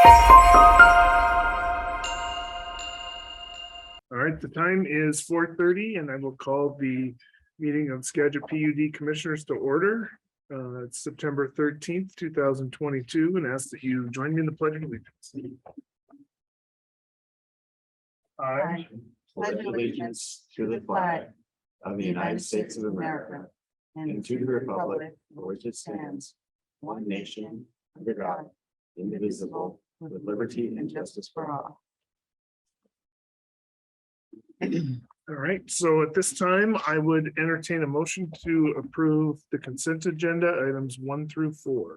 All right, the time is 4:30 and I will call the meeting of SKAGIT PUD Commissioners to order. It's September 13th, 2022, and ask that you join me in the Pledge of Allegiance. I pledge allegiance to the flag of the United States of America and to the republic for which it stands, one nation, under God, indivisible, with liberty and justice for all. All right, so at this time, I would entertain a motion to approve the consent agenda items 1 through 4.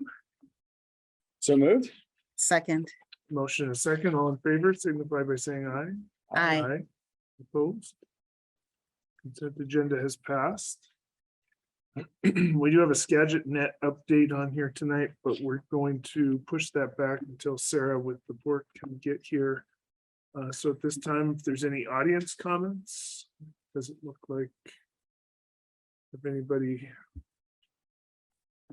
So moved. Second. Motion and a second, all in favor, signify by saying aye. Aye. Opposed? Consent agenda has passed. We do have a SKAGIT net update on here tonight, but we're going to push that back until Sarah with the board can get here. So at this time, if there's any audience comments, does it look like if anybody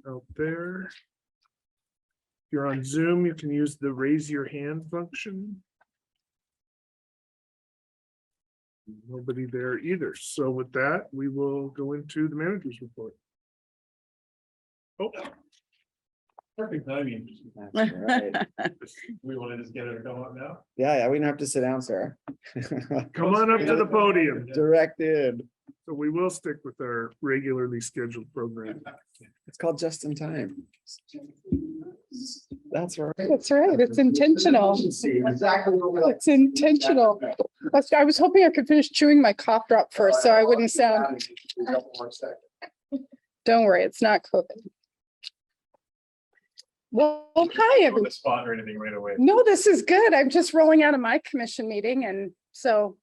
out there? If you're on Zoom, you can use the raise your hand function. Nobody there either. So with that, we will go into the manager's report. Oh. Perfect timing. That's right. We want to just get her to come up now. Yeah, we don't have to sit down, sir. Come on up to the podium. Directed. So we will stick with our regularly scheduled program. It's called Just in Time. That's right. That's right. It's intentional. It's intentional. I was hoping I could finish chewing my cough drop first, so I wouldn't sound. Don't worry, it's not COVID. Well, hi, everyone. Spot or anything right away. No, this is good. I'm just rolling out of my commission meeting, and so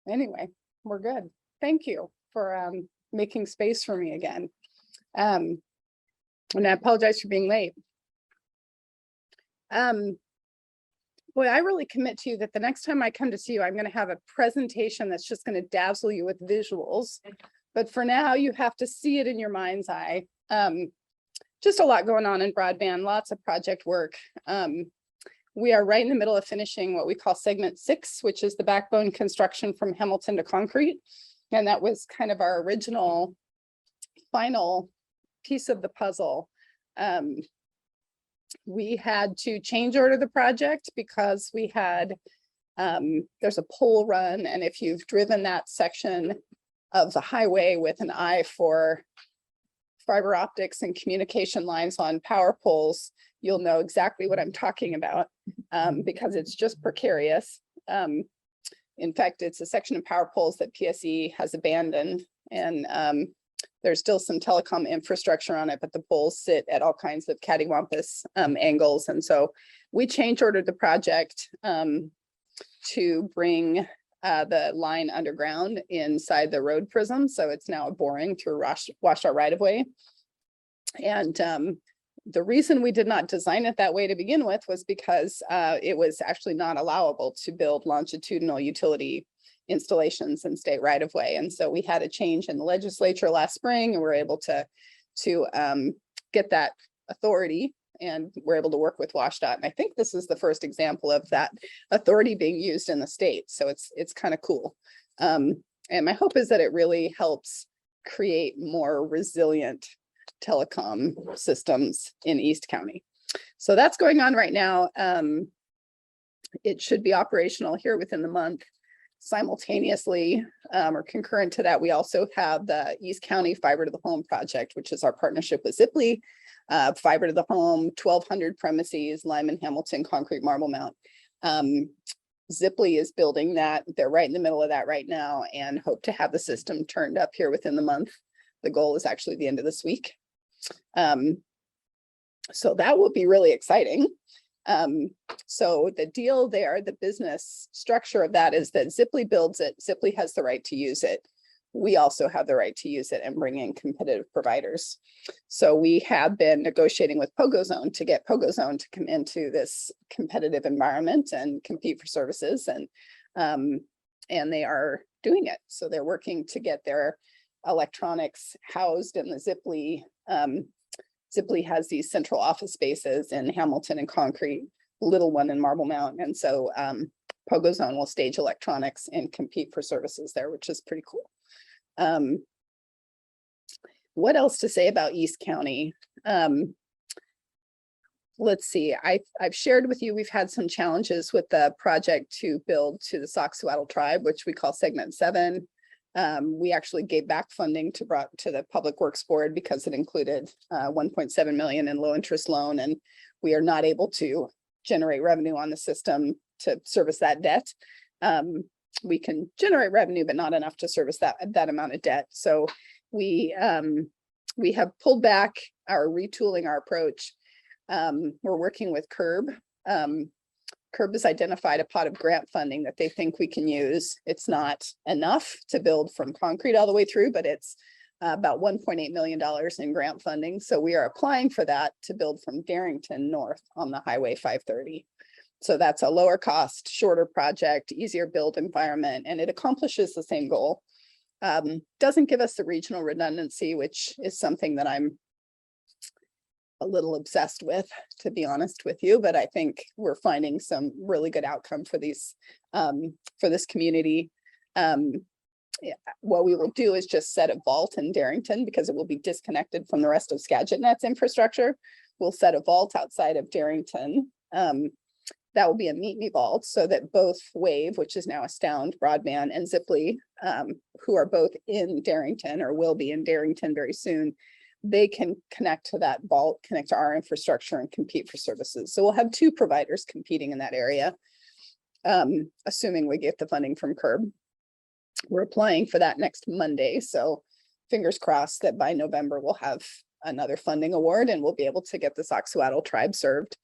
anyway, we're good. Thank you for making space for me again. And I apologize for being late. Boy, I really commit to you that the next time I come to see you, I'm going to have a presentation that's just going to dazzle you with visuals. But for now, you have to see it in your mind's eye. Just a lot going on in broadband, lots of project work. We are right in the middle of finishing what we call segment 6, which is the backbone construction from Hamilton to concrete. And that was kind of our original final piece of the puzzle. We had to change order the project because we had, there's a pole run. And if you've driven that section of the highway with an eye for fiber optics and communication lines on power poles, you'll know exactly what I'm talking about because it's just precarious. In fact, it's a section of power poles that PSE has abandoned, and there's still some telecom infrastructure on it, but the poles sit at all kinds of cattywampus angles. And so we change ordered the project to bring the line underground inside the road prism. So it's now a boring through washed out right of way. And the reason we did not design it that way to begin with was because it was actually not allowable to build longitudinal utility installations in state right of way. And so we had a change in the legislature last spring, and we're able to get that authority, and we're able to work with WashDOT. And I think this is the first example of that authority being used in the state. So it's kind of cool. And my hope is that it really helps create more resilient telecom systems in East County. So that's going on right now. It should be operational here within the month. Simultaneously or concurrent to that, we also have the East County Fiber to the Home project, which is our partnership with Ziply. Fiber to the home, 1,200 premises, Lyman, Hamilton, concrete marble mount. Ziply is building that. They're right in the middle of that right now, and hope to have the system turned up here within the month. The goal is actually the end of this week. So that will be really exciting. So the deal there, the business structure of that is that Ziply builds it. Ziply has the right to use it. We also have the right to use it and bring in competitive providers. So we have been negotiating with PogoZone to get PogoZone to come into this competitive environment and compete for services, and they are doing it. So they're working to get their electronics housed in the Ziply. Ziply has these central office spaces in Hamilton and concrete. little one in Marble Mount. And so Pogo Zone will stage electronics and compete for services there, which is pretty cool. What else to say about East County? Let's see, I've shared with you, we've had some challenges with the project to build to the Soxhawtl tribe, which we call segment 7. We actually gave back funding to the Public Works Board because it included 1.7 million in low interest loan, and we are not able to generate revenue on the system to service that debt. We can generate revenue, but not enough to service that amount of debt. So we have pulled back our retooling our approach. We're working with CURB. CURB has identified a pot of grant funding that they think we can use. It's not enough to build from concrete all the way through, but it's about $1.8 million in grant funding. So we are applying for that to build from Darrington north on the Highway 530. So that's a lower cost, shorter project, easier build environment, and it accomplishes the same goal. Doesn't give us the regional redundancy, which is something that I'm a little obsessed with, to be honest with you, but I think we're finding some really good outcome for these, for this community. What we will do is just set a vault in Darrington because it will be disconnected from the rest of SKAGIT Net's infrastructure. We'll set a vault outside of Darrington. That will be a meet me vault so that both Wave, which is now Astound Broadband, and Ziply, who are both in Darrington or will be in Darrington very soon, they can connect to that vault, connect to our infrastructure and compete for services. So we'll have 2 providers competing in that area, assuming we get the funding from CURB. We're applying for that next Monday. So fingers crossed that by November, we'll have another funding award and we'll be able to get the Soxhawtl tribe served.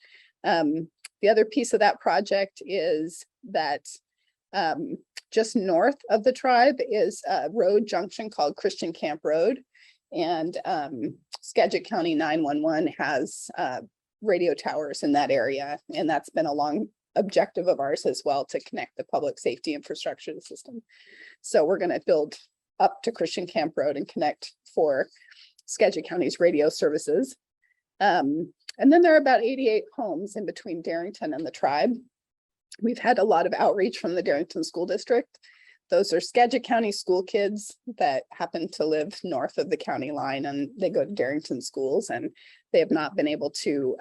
The other piece of that project is that just north of the tribe is a road junction called Christian Camp Road. And Skagit County 911 has radio towers in that area. And that's been a long objective of ours as well, to connect the public safety infrastructure to the system. So we're going to build up to Christian Camp Road and connect for Skagit County's radio services. And then there are about 88 homes in between Darrington and the tribe. We've had a lot of outreach from the Darrington School District. Those are Skagit County school kids that happen to live north of the county line, and they go to Darrington schools, and they have not been able to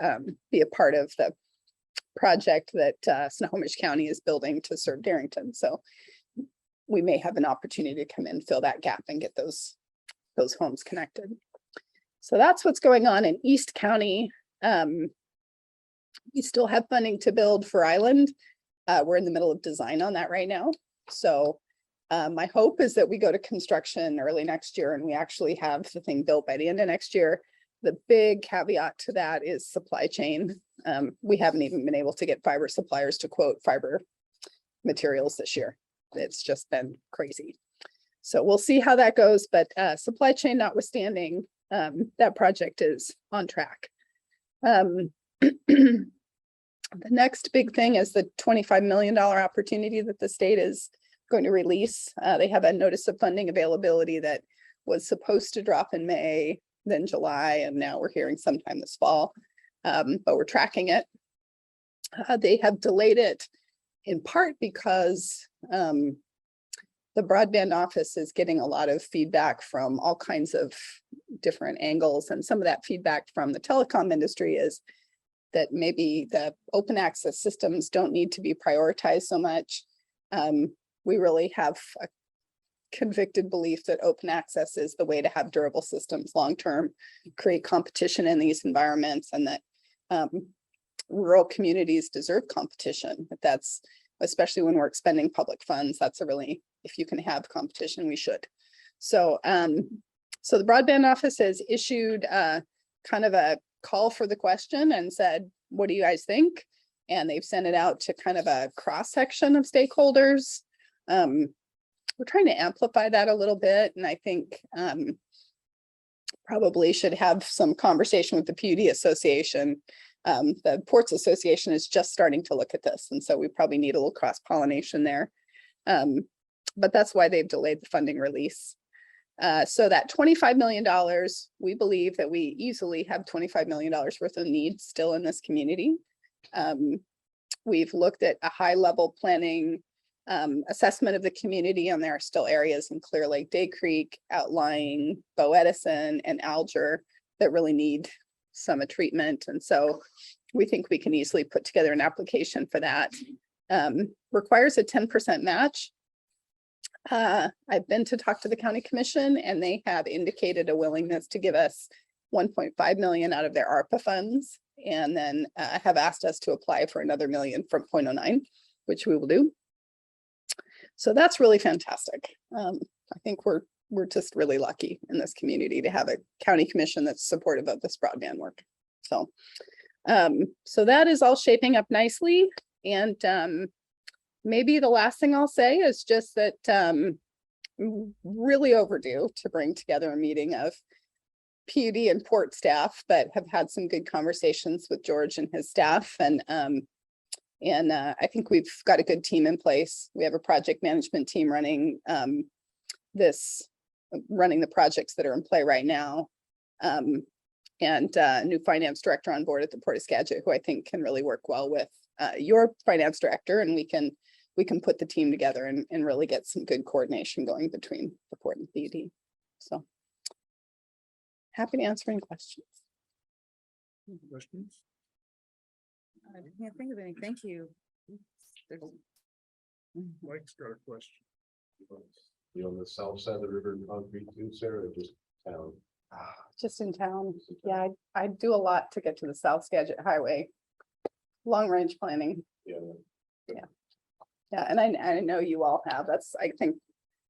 be a part of the project that Snohomish County is building to serve Darrington. So we may have an opportunity to come in, fill that gap, and get those homes connected. So that's what's going on in East County. We still have funding to build for Island. We're in the middle of design on that right now. So my hope is that we go to construction early next year and we actually have the thing built by the end of next year. The big caveat to that is supply chain. We haven't even been able to get fiber suppliers to quote fiber materials this year. It's just been crazy. So we'll see how that goes, but supply chain notwithstanding, that project is on track. The next big thing is the $25 million opportunity that the state is going to release. They have a notice of funding availability that was supposed to drop in May, then July, and now we're hearing sometime this fall, but we're tracking it. They have delayed it in part because the broadband office is getting a lot of feedback from all kinds of different angles, and some of that feedback from the telecom industry is that maybe the open access systems don't need to be prioritized so much. We really have a convicted belief that open access is the way to have durable systems long-term, create competition in these environments, and that rural communities deserve competition. But that's, especially when we're expending public funds, that's a really, if you can have competition, we should. So, so the broadband office has issued kind of a call for the question and said, what do you guys think? And they've sent it out to kind of a cross section of stakeholders. We're trying to amplify that a little bit. And I think probably should have some conversation with the PUD Association. The Ports Association is just starting to look at this. And so we probably need a little cross pollination there. But that's why they've delayed the funding release. So that $25 million, we believe that we easily have $25 million worth of needs still in this community. We've looked at a high level planning assessment of the community, and there are still areas in Clear Lake, Day Creek, outlying Bo Edison and Alger that really need some treatment. And so we think we can easily put together an application for that. Requires a 10% match. I've been to talk to the county commission, and they have indicated a willingness to give us 1.5 million out of their ARPA funds, and then have asked us to apply for another million from 0.09, which we will do. So that's really fantastic. I think we're just really lucky in this community to have a county commission that's supportive of this broadband work. So, so that is all shaping up nicely. And maybe the last thing I'll say is just that really overdue to bring together a meeting of PUD and port staff, but have had some good conversations with George and his staff. And I think we've got a good team in place. We have a project management team running running the projects that are in play right now. And a new finance director on board at the Port of Skagit, who I think can really work well with your finance director, and we can put the team together and really get some good coordination going between the port and PUD. So happy to answer any questions. Questions? I can't think of any. Thank you. Mike's got a question. You on the south side of the river in concrete too, Sarah, or just town? Just in town. Yeah, I do a lot to get to the South Skagit Highway. Long range planning. Yeah. Yeah, and I know you all have. I think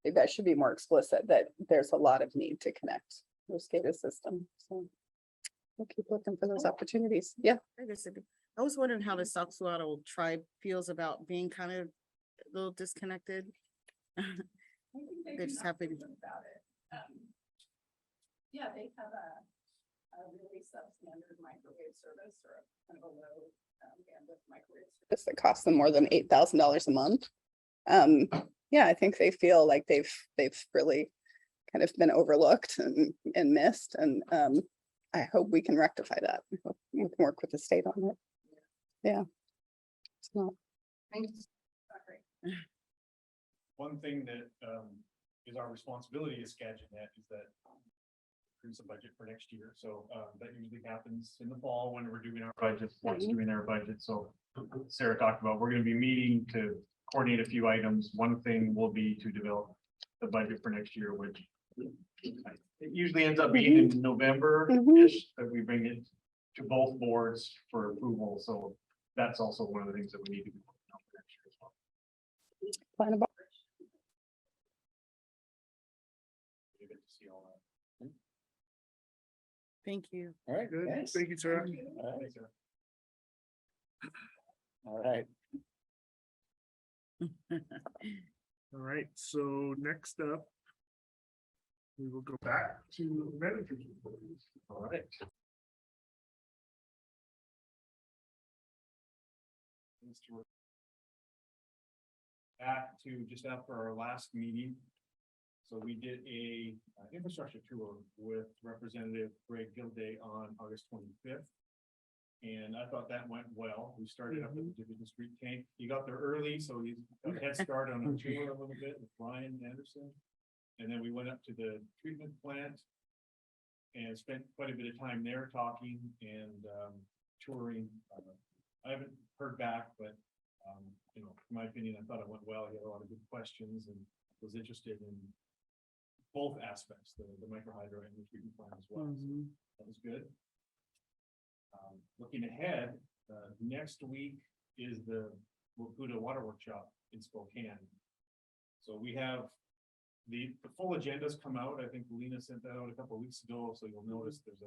maybe I should be more explicit that there's a lot of need to connect the SCADA system. So we'll keep looking for those opportunities. Yeah. I was wondering how the South Seattle tribe feels about being kind of a little disconnected. They just happy about it. Yeah, they have a really substandard microwave service, or kind of a low bandwidth microwave service that costs them more than $8,000 a month. Yeah, I think they feel like they've really kind of been overlooked and missed, and I hope we can rectify that. We can work with the state on it. Yeah. So. One thing that is our responsibility as SKAGIT is that produce a budget for next year. So that usually happens in the fall when we're doing our budget, once doing our budget. So Sarah talked about, we're going to be meeting to coordinate a few items. One thing will be to develop the budget for next year, which it usually ends up being in November-ish, that we bring it to both boards for approval. So that's also one of the things that we need to be working on for next year as well. Plan about. You get to see all that. Thank you. All right, Good. thanks. Thank you, Sarah. All right. Thanks, Sarah. All right. All right, so next up, we will go back to managers. All right. Back to just after our last meeting. So we did a infrastructure tour with Representative Greg Gilday on August 25th. And I thought that went well. We started up at the Division Street tank. He got there early, so he got a head start on a tour a little bit with Brian Anderson. And then we went up to the treatment plant and spent quite a bit of time there talking and touring. I haven't heard back, but you know, in my opinion, I thought it went well. He had a lot of good questions and was interested in both aspects, the micro hydro and the treatment plant as well. So that was good. Looking ahead, next week is the Waputa Water Workshop in Spokane. So we have the full agendas come out. I think Lena sent that out a couple of weeks ago. So you'll notice there's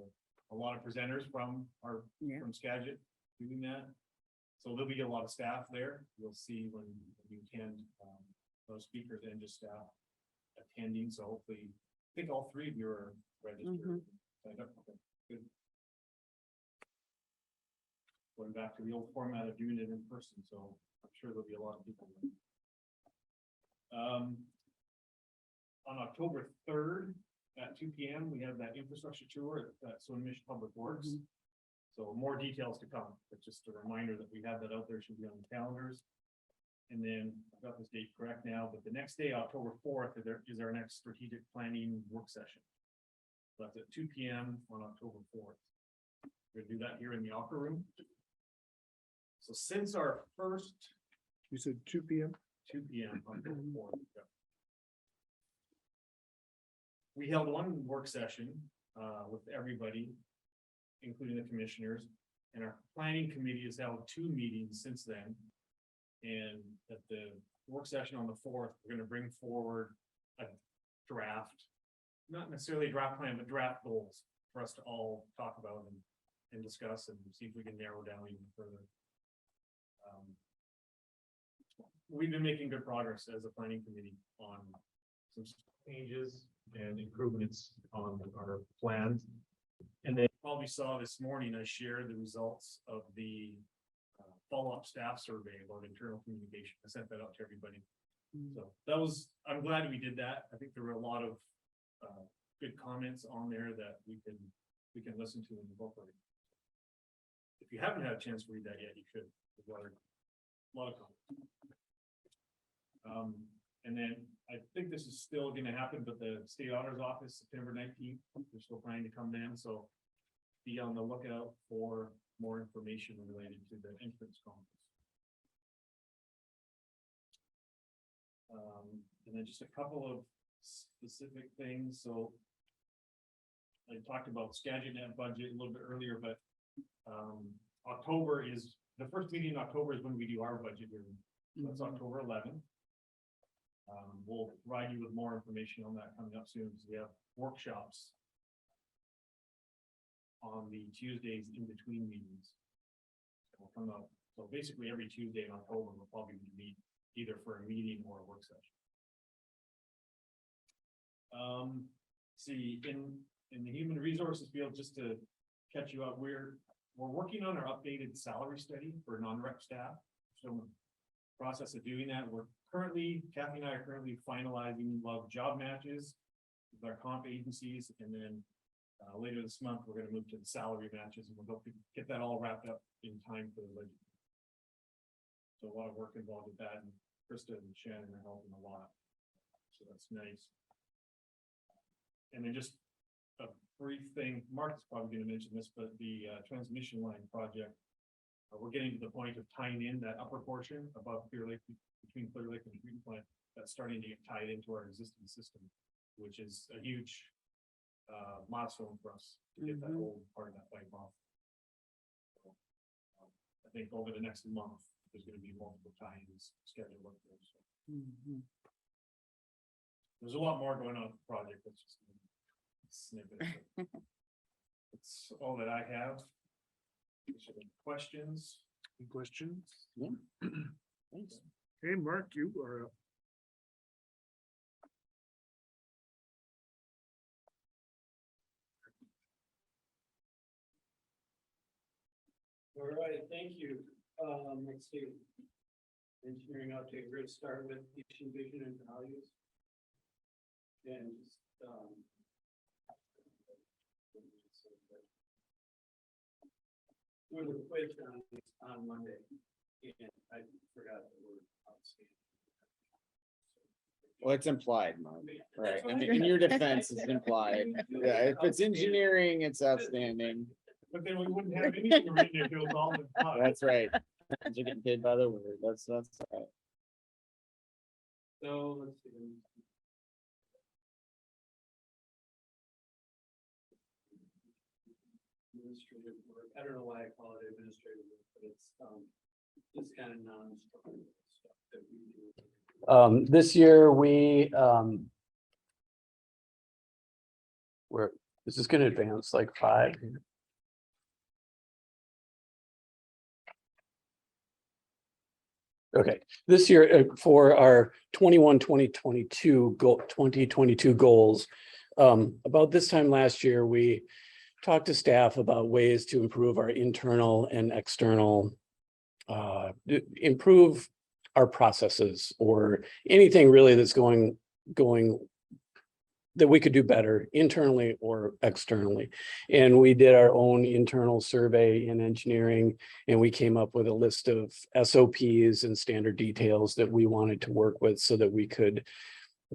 a lot of presenters from from Skagit doing that. So there'll be a lot of staff there. You'll see when you attend those speakers and just staff attending. So hopefully, I think all three of you are registered. Signed up. Okay, good. Going back to the old format of doing it in person, so I'm sure there'll be a lot of people. On October 3rd at 2 p.m. we have that infrastructure tour at Swinomish Public Works. So more details to come, but just a reminder that we have that out there, should be on the calendars. And then I've got this date correct now, but the next day, October 4th, is our next strategic planning work session. So that's at 2 p.m. on October 4th. We're gonna do that here in the Opera Room. So since our first You said 2 p.m. 2 p.m. on October 4th. Yeah. We held one work session with everybody, including the commissioners, and our planning committee has held 2 meetings since then. And at the work session on the 4th, we're gonna bring forward a draft, not necessarily a draft plan, but draft goals for us to all talk about and discuss and see if we can narrow down even further. We've been making good progress as a planning committee on some changes and improvements on our plan. And then probably saw this morning, I shared the results of the follow-up staff survey about internal communication. I sent that out to everybody. So that was, I'm glad we did that. I think there were a lot of good comments on there that we can listen to and incorporate. If you haven't had a chance to read that yet, you should. There's a lot of comments. And then I think this is still going to happen, but the state auditor's office, September 19th, they're still planning to come in. So be on the lookout for more information related to the entrance conference. And then just a couple of specific things. So I talked about SKAGIT net budget a little bit earlier, but October is the first meeting in October is when we do our budget hearing. So that's October 11th. We'll provide you with more information on that coming up soon, because we have workshops on the Tuesdays in between meetings. So we'll come up. So basically every Tuesday in October, we'll probably meet either for a meeting or a work session. See, in the human resources field, just to catch you up, we're working on our updated salary study for non-rep staff. So in the process of doing that, Kathy and I are currently finalizing job matches with our comp agencies, and then later this month, we're going to move to the salary matches, and we'll hope to get that all wrapped up in time for the budget. So a lot of work involved with that, and Krista and Shannon are helping a lot. So that's nice. And then just a brief thing, Mark's probably going to mention this, but the transmission line project, we're getting to the point of tying in that upper portion above Clear Lake, between Clear Lake and the treatment plant, that's starting to get tied into our existing system, which is a huge milestone for us to get that whole part of that pipe off. So, I think over the next month, there's going to be multiple tie-ins scheduled up there. So. There's a lot more going on with the project. That's just a snippet. That's all that I have. Questions? Any questions? Yeah. Thanks. Hey, Mark, you are up. All right, thank you. Let's see. Engineering update, we're gonna start with mission, vision, and values. And just, doing the quiz on Monday, and I forgot the word outstanding. Well, it's implied, Mark. Right. In your defense, it's implied. Yeah, if it's engineering, it's outstanding. But then we wouldn't have anything written if it was all in five. That's right. You're getting paid by the word. That's right. So let's see. Administrative work. I don't know why I call it administrative work, but it's just kind of non-structural stuff that we do. This year this is going to advance like 5. Okay, this year for our 2022 goals, about this time last year, we talked to staff about ways to improve our internal and external, improve our processes or anything really that's going that we could do better internally or externally. And we did our own internal survey in engineering, and we came up with a list of SOPs and standard details that we wanted to work with so that we could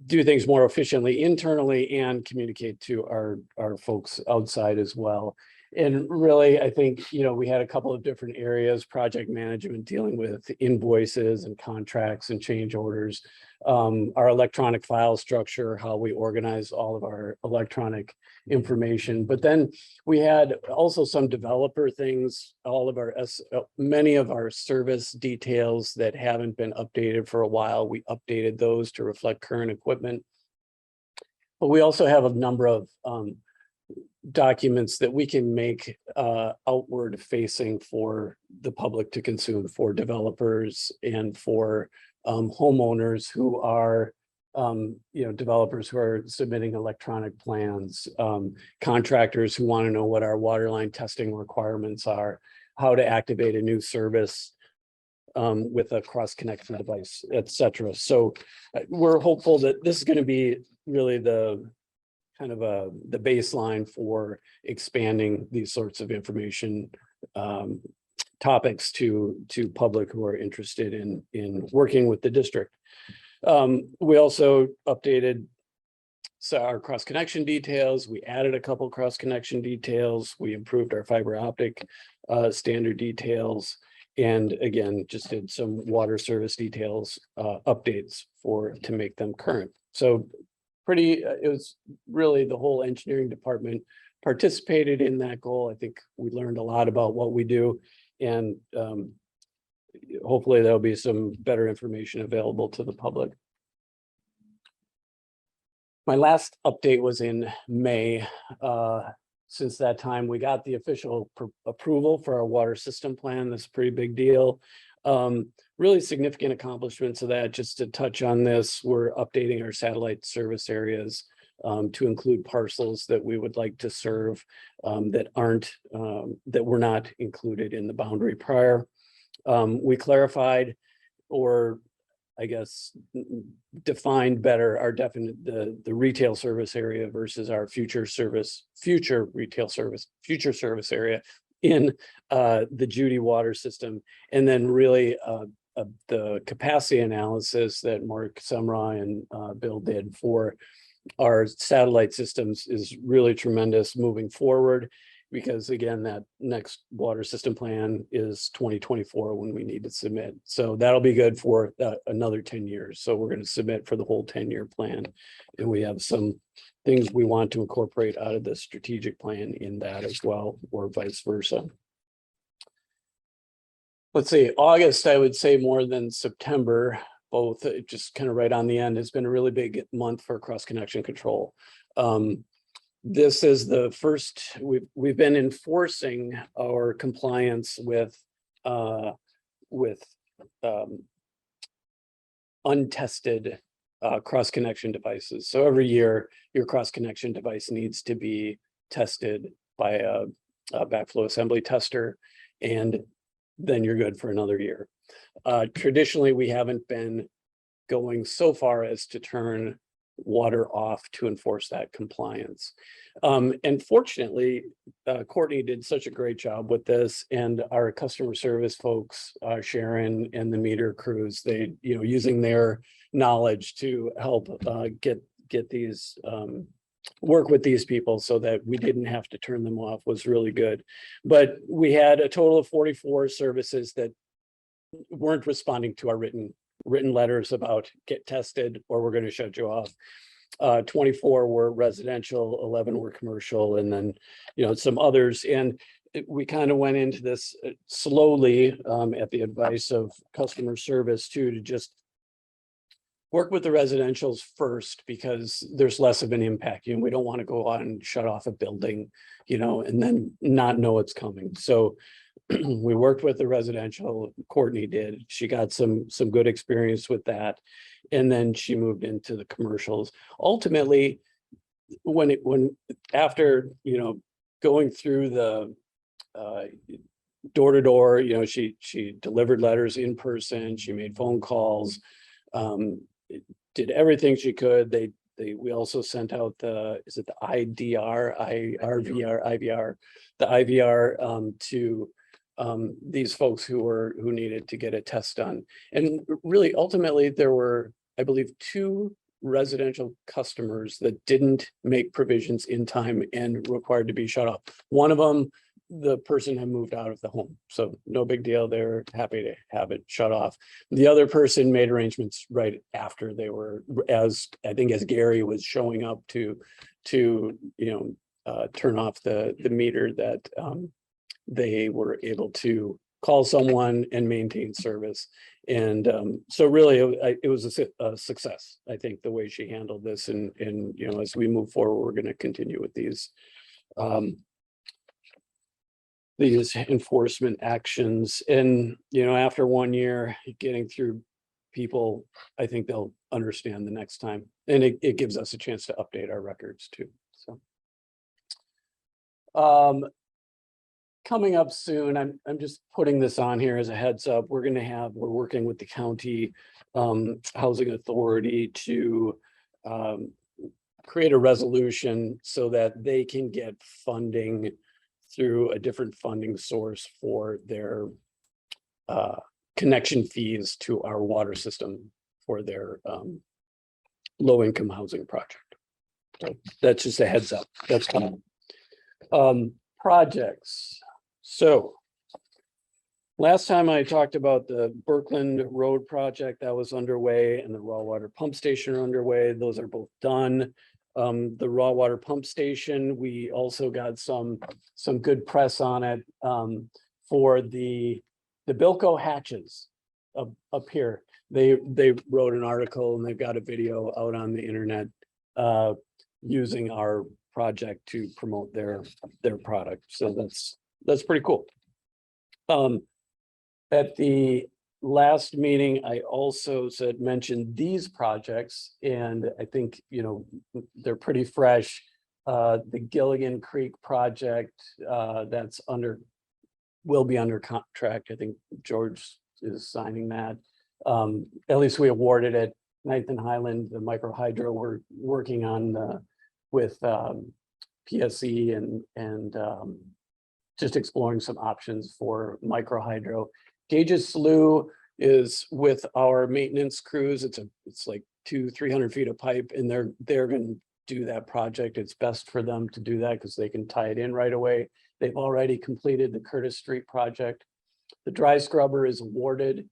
do things more efficiently internally and communicate to our folks outside as well. And really, I think, you know, we had a couple of different areas, project management, dealing with invoices and contracts and change orders, our electronic file structure, how we organize all of our electronic information. But then we had also some developer things, all of our, many of our service details that haven't been updated for a while. We updated those to reflect current equipment. But we also have a number of documents that we can make outward facing for the public to consume, for developers and for homeowners who are, you know, developers who are submitting electronic plans, contractors who want to know what our water line testing requirements are, how to activate a new service with a cross connection device, etc. So we're hopeful that this is going to be really the kind of the baseline for expanding these sorts of information topics to public who are interested in working with the district. We also updated our cross connection details. We added a couple cross connection details. We improved our fiber optic standard details. And again, just did some water service details updates to make them current. So it was really the whole engineering department participated in that goal. I think we learned a lot about what we do, and hopefully there'll be some better information available to the public. My last update was in May. Since that time, we got the official approval for our water system plan. That's a pretty big deal. Really significant accomplishments of that. Just to touch on this, we're updating our satellite service areas to include parcels that we would like to serve that were not included in the boundary prior. We clarified, or I guess defined better, our the retail service area versus our future service area in the Judy water system. And then really the capacity analysis that Mark Sumra and Bill did for our satellite systems is really tremendous moving forward, because again, that next water system plan is 2024 when we need to submit. So that'll be good for another 10 years. So we're going to submit for the whole 10-year plan. And we have some things we want to incorporate out of the strategic plan in that as well, or vice versa. Let's see, August, I would say more than September, both just kind of right on the end. It's been a really big month for cross connection control. This is the first, we've been enforcing our compliance with untested cross connection devices. So every year your cross connection device needs to be tested by a backflow assembly tester, and then you're good for another year. Traditionally, we haven't been going so far as to turn water off to enforce that compliance. And fortunately, Courtney did such a great job with this, and our customer service folks, Sharon and the meter crews, they, you know, using their knowledge to help get these work with these people so that we didn't have to turn them off was really good. But we had a total of 44 services that weren't responding to our written letters about get tested or we're going to shut you off. 24 were residential, 11 were commercial, and then, you know, some others. And we kind of went into this slowly at the advice of customer service too, to just work with the residentials first, because there's less of an impact. You know, we don't want to go out and shut off a building, you know, and then not know it's coming. So we worked with the residential. Courtney did. She got some good experience with that, and then she moved into the commercials. Ultimately, after, you know, going through the door to door, you know, she delivered letters in person. She made phone calls. Did everything she could. we also sent out is it the IVR, the IVR to these folks who needed to get a test done. And really, ultimately, there were, I believe, 2 residential customers that didn't make provisions in time and required to be shut off. One of them, the person had moved out of the home, so no big deal. They're happy to have it shut off. The other person made arrangements right after they were, as I think as Gary was showing up to turn off the meter, that they were able to call someone and maintain service. And so really, it was a success, I think, the way she handled this. And as we move forward, we're going to continue with these enforcement actions. And after 1 year getting through, people, I think they'll understand the next time, and it gives us a chance to update our records too. So coming up soon, I'm just putting this on here as a heads up. We're working with the county housing authority to create a resolution so that they can get funding through a different funding source for their connection fees to our water system for their low-income housing project. So that's just a heads up. That's coming. Projects. So last time I talked about the Birkland Road project that was underway, and the raw water pump station are underway. Those are both done. The raw water pump station, we also got some good press on it for the Bilko hatches up here. They wrote an article and they've got a video out on the internet using our project to promote their product. So that's pretty cool. At the last meeting, I also mentioned these projects, and I think they're pretty fresh. The Gilligan Creek project that's will be under contract. I think George is signing that. At least we awarded it. Ninth and Highland, the micro hydro, we're working on with PSE and just exploring some options for micro hydro. Gage's Slough is with our maintenance crews. It's like 200-300 feet of pipe, and they're going to do that project. It's best for them to do that because they can tie it in right away. They've already completed the Curtis Street project. The dry scrubber is awarded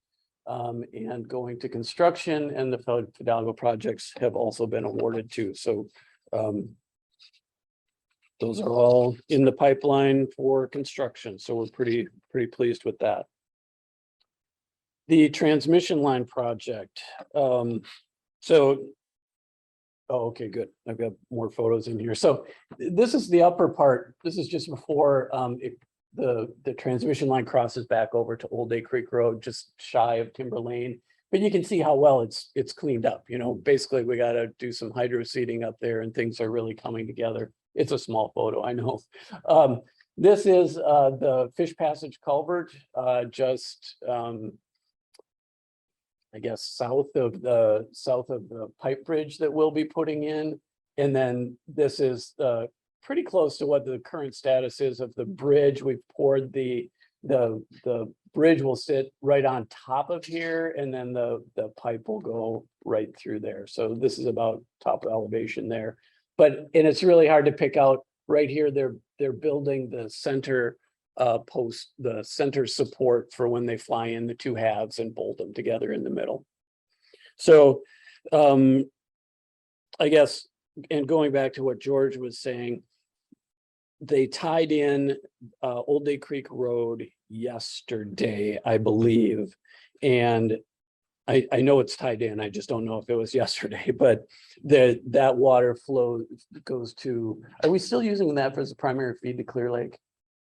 and going to construction, and the Fidalgo projects have also been awarded too. So those are all in the pipeline for construction. So we're pretty pleased with that. The transmission line project. Okay, good. I've got more photos in here. So this is the upper part. This is just before the transmission line crosses back over to Old Day Creek Road, just shy of Timber Lane. But you can see how well it's cleaned up. Basically we got to do some hydro seeding up there, and things are really coming together. It's a small photo, I know. This is the Fish Passage culvert, just I guess south of the pipe bridge that we'll be putting in. And then this is pretty close to what the current status is of the bridge. We've poured the bridge will sit right on top of here, and then the pipe will go right through there. So this is about top elevation there. And it's really hard to pick out right here. They're building the center post, the center support for when they fly in the two halves and bolt them together in the middle. So I guess, and going back to what George was saying, they tied in Old Day Creek Road yesterday, I believe. And I know it's tied in. I just don't know if it was yesterday, but that water flow goes to, are we still using that as a primary feed to Clear Lake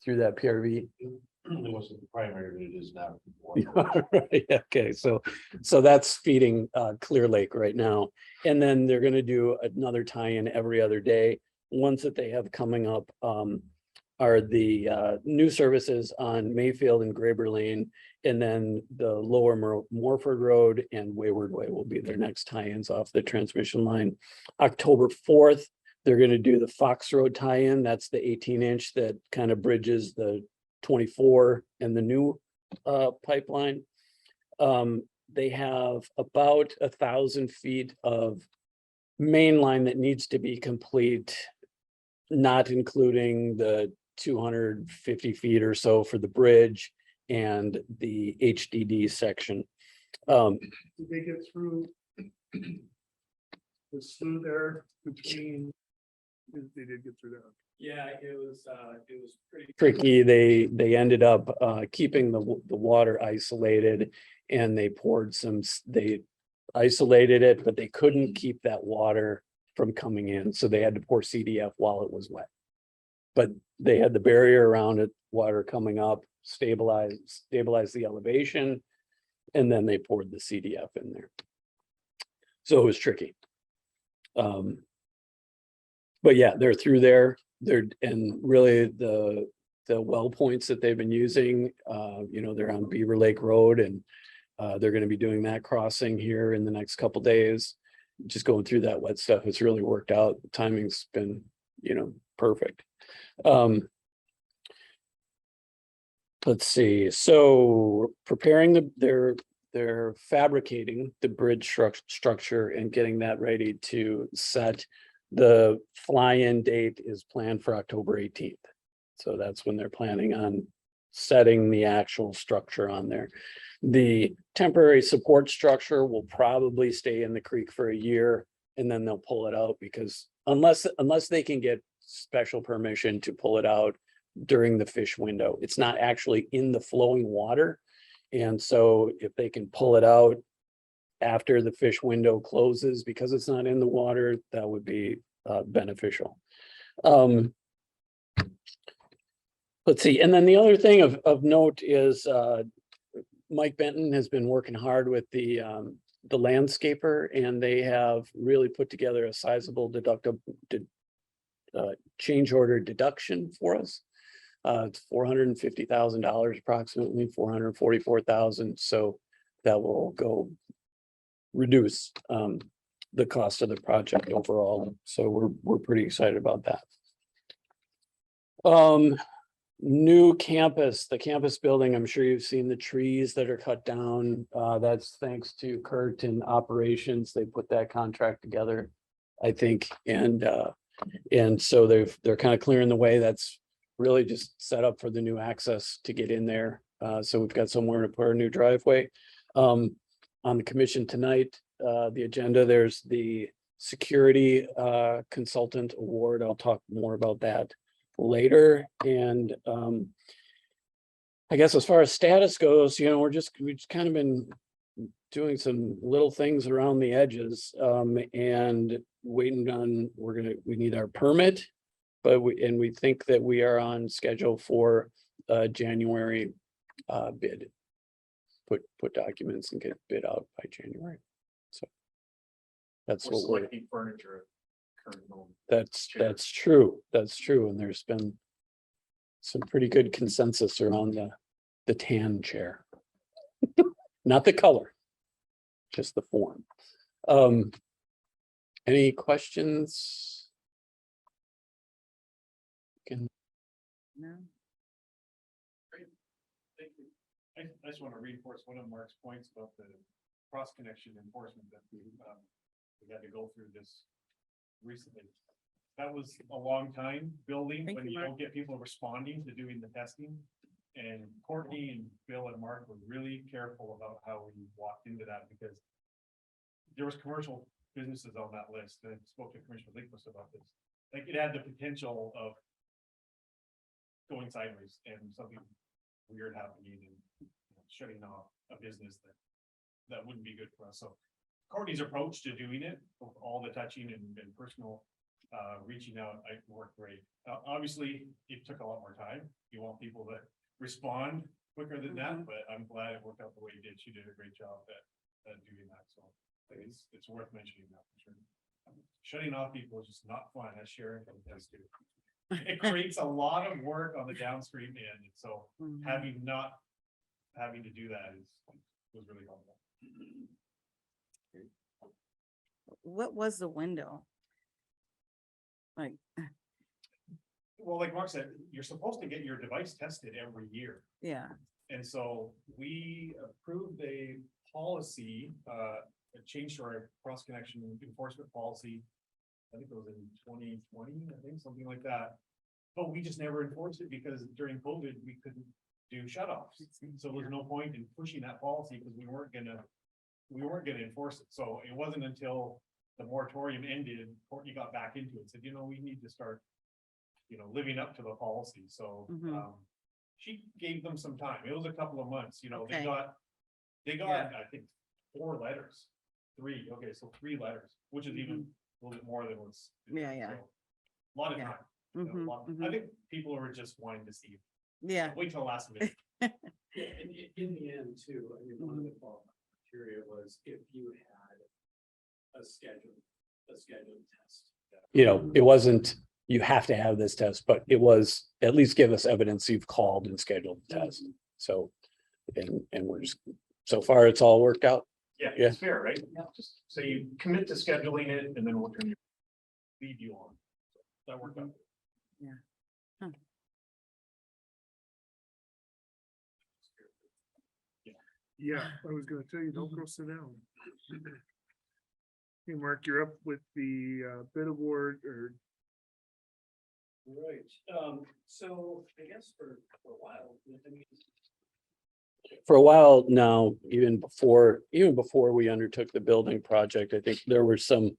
through that PRV? It wasn't the primary, it is now. Right, okay, so that's feeding Clear Lake right now. And then they're going to do another tie-in every other day. Ones that they have coming up are the new services on Mayfield and Graber Lane, And then the lower Morford Road and Wayward Way will be their next tie-ins off the transmission line. October 4th, they're gonna do the Fox Road tie-in. That's the 18-inch that kind of bridges the 24 and the new pipeline. They have about 1,000 feet of main line that needs to be complete, not including the 250 feet or so for the bridge and the HDD section. Did they get through the slough there between? They did get through there. Yeah, it was pretty. Tricky. They ended up keeping the water isolated, and they poured they isolated it, but they couldn't keep that water from coming in, so they had to pour CDF while it was wet. But they had the barrier around it, water coming up, stabilize the elevation, and then they poured the CDF in there. So it was tricky. But yeah, they're through there. And really the well points that they've been using, they're on Beaver Lake Road, and they're going to be doing that crossing here in the next couple days. Just going through that wet stuff. It's really worked out. The timing's been, perfect. Let's see. So preparing they're fabricating the bridge structure and getting that ready to set. The fly-in date is planned for October 18th. So that's when they're planning on setting the actual structure on there. The temporary support structure will probably stay in the creek for a year, and then they'll pull it out, because unless they can get special permission to pull it out during the fish window, it's not actually in the flowing water. And so if they can pull it out after the fish window closes, because it's not in the water, that would be beneficial. Let's see. And then the other thing of note is Mike Benton has been working hard with the landscaper, and they have really put together a sizable change order deduction for us. It's $450,000, approximately $444,000. So that will go reduce the cost of the project overall. So we're pretty excited about that. New campus, the campus building, I'm sure you've seen the trees that are cut down. That's thanks to Kurt and operations. They put that contract together, I think. And so they're kind of clearing the way. That's really just set up for the new access to get in there. So we've got somewhere to put our new driveway. On the commission tonight, the agenda, there's the security consultant award. I'll talk more about that later. And I guess as far as status goes, we've just kind of been doing some little things around the edges and waiting on, we need our permit, but we think that we are on schedule for January bid. Put documents and get bid out by January. So that's what we're selecting furniture at current moment. That's true. That's true. And there's been some pretty good consensus around the tan chair. Not the color, just the form. Any questions? No. Thank you. I just want to reinforce one of Mark's points about the cross connection enforcement that we had to go through this recently. That was a long time building Thank when you, you Mark. don't get people responding to doing the testing. And Courtney and Bill and Mark were really careful about how we walked into that, because there was commercial businesses on that list. And I spoke to Commissioner Linquist about this. Like, it had the potential of going sideways and something weird happening and shutting off a business that wouldn't be good for us. So Courtney's approach to doing it, all the touching and personal reaching out, I worked great. Obviously, it took a lot more time. You want people to respond quicker than that, but I'm glad it worked out the way it did. She did a great job at doing that. So it's worth mentioning that for sure. Shutting off people is just not fun, as Sharon does too. It creates a lot of work on the downstream end. So having not having to do that was really helpful. What was the window? Like, Well, like Mark said, you're supposed to get your device tested every year. yeah, And so we approved a policy, a change to our cross connection enforcement policy. I think it was in 2020, I think, something like that. But we just never enforced it because during COVID, we couldn't do shut-offs. So there was no point in pushing that policy because we weren't gonna enforce it. So it wasn't until the moratorium ended, Courtney got back into it, said, we need to start, living up to the policy. So, Mhm. she gave them some time. It was a couple of months, they Okay. got, Yeah. I think, 4 letters. 3, okay, so 3 letters, which is even a little bit more than what's. Yeah, yeah. so, A lot of Yeah. time. Mhm, I mhm. think people were just wanting to see. Yeah, Wait till last minute. Yeah, and in the end too, I mean, one of the qualifying criteria was if you had a scheduled test. It wasn't, you have to have this test, but it was at least give us evidence you've called and scheduled the test. So, and we're just, so far it's all worked out. Yeah, Yeah. it's fair, right? Just say you commit to scheduling it and then we'll turn you, lead you on. That worked out. Yeah, I was gonna tell you, don't go sit down. Hey, Mark, you're up with the bid award or Right, so I guess for a while, I mean, For a while now, even before we undertook the building project, I think there were some.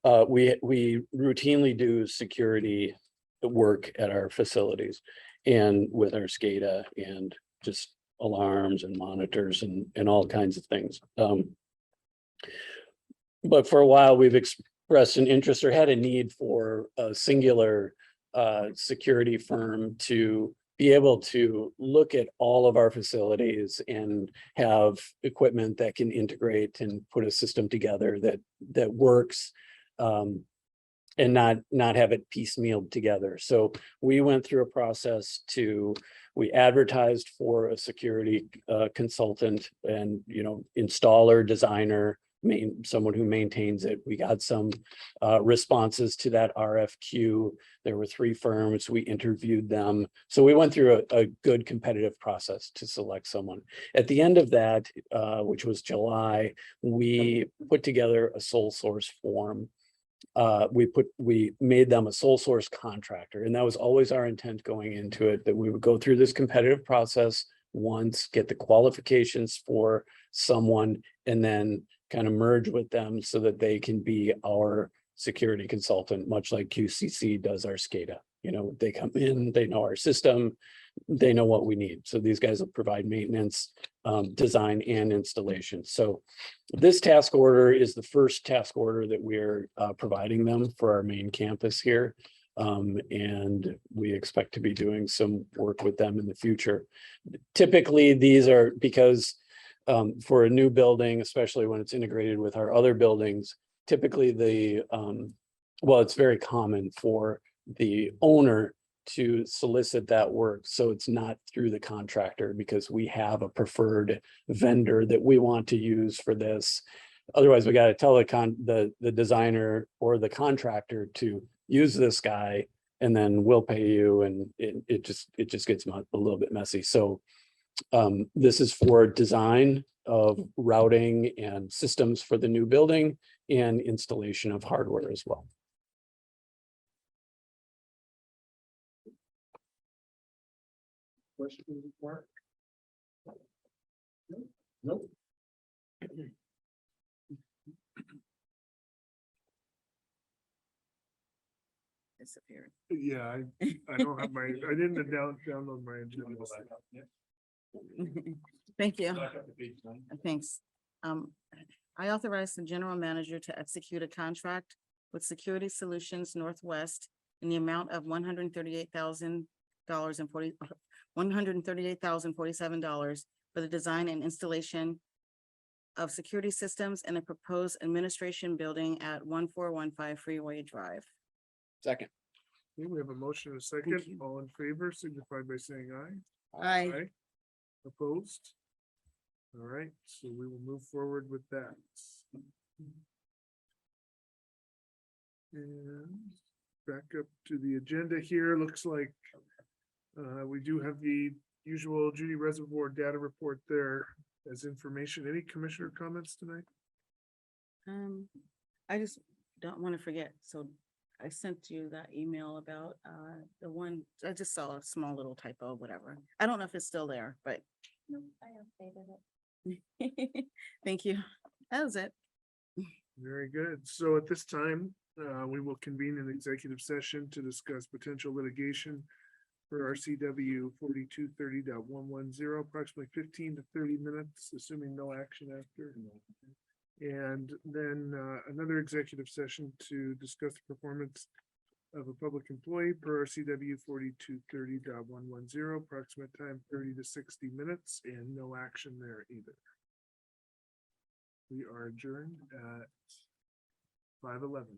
We routinely do security work at our facilities and with our SCADA and just alarms and monitors and all kinds of things. But for a while, we've expressed an interest or had a need for a singular security firm to be able to look at all of our facilities and have equipment that can integrate and put a system together that works. And not have it piecemealed together. So we went through a process we advertised for a security consultant and, installer, designer, someone who maintains it. We got some responses to that RFQ. There were 3 firms, we interviewed them. So we went through a good competitive process to select someone. At the end of that, which was July, we put together a sole source form. We made them a sole source contractor, and that was always our intent going into it, that we would go through this competitive process once, get the qualifications for someone, and then kind of merge with them so that they can be our security consultant, much like QCC does our SCADA. They come in, they know our system, they know what we need. So these guys will provide maintenance, design and installation. So this task order is the first task order that we're providing them for our main campus here. And we expect to be doing some work with them in the future. Typically, these are because for a new building, especially when it's integrated with our other buildings, typically it's very common for the owner to solicit that work. So it's not through the contractor because we have a preferred vendor that we want to use for this. Otherwise, we got to tell the designer or the contractor to use this guy and then we'll pay you. And it just gets a little bit messy. So this is for design of routing and systems for the new building and installation of hardware as well. questions, Mark? Nope. disappeared. Yeah, I don't have I didn't download my agenda. Thank you. Back up to page 9. Thanks. I authorized the general manager to execute a contract with Security Solutions Northwest in the amount of $138,047 for the design and installation of security systems in a proposed administration building at 1415 Freeway Drive. Second. Okay, we have a motion and a second. you. All in favor, signify by saying aye. Aye. Opposed? All right, so we will move forward with that. And back up to the agenda here, looks like we do have the usual Judy Reservoir data report there as information. Any commissioner comments tonight? I just don't want to forget, so I sent you that email about the one, I just saw a small little typo, whatever. I don't know if it's still there, but. No, I updated it. Thank you. That was it. Very good. So at this time, we will convene an executive session to discuss potential litigation for RCW 4230.110, approximately 15 to 30 minutes, assuming no action after. And then another executive session to discuss the performance of a public employee per RCW 4230.110, approximate time 30 to 60 minutes, and no action there either. We are adjourned at 5:11.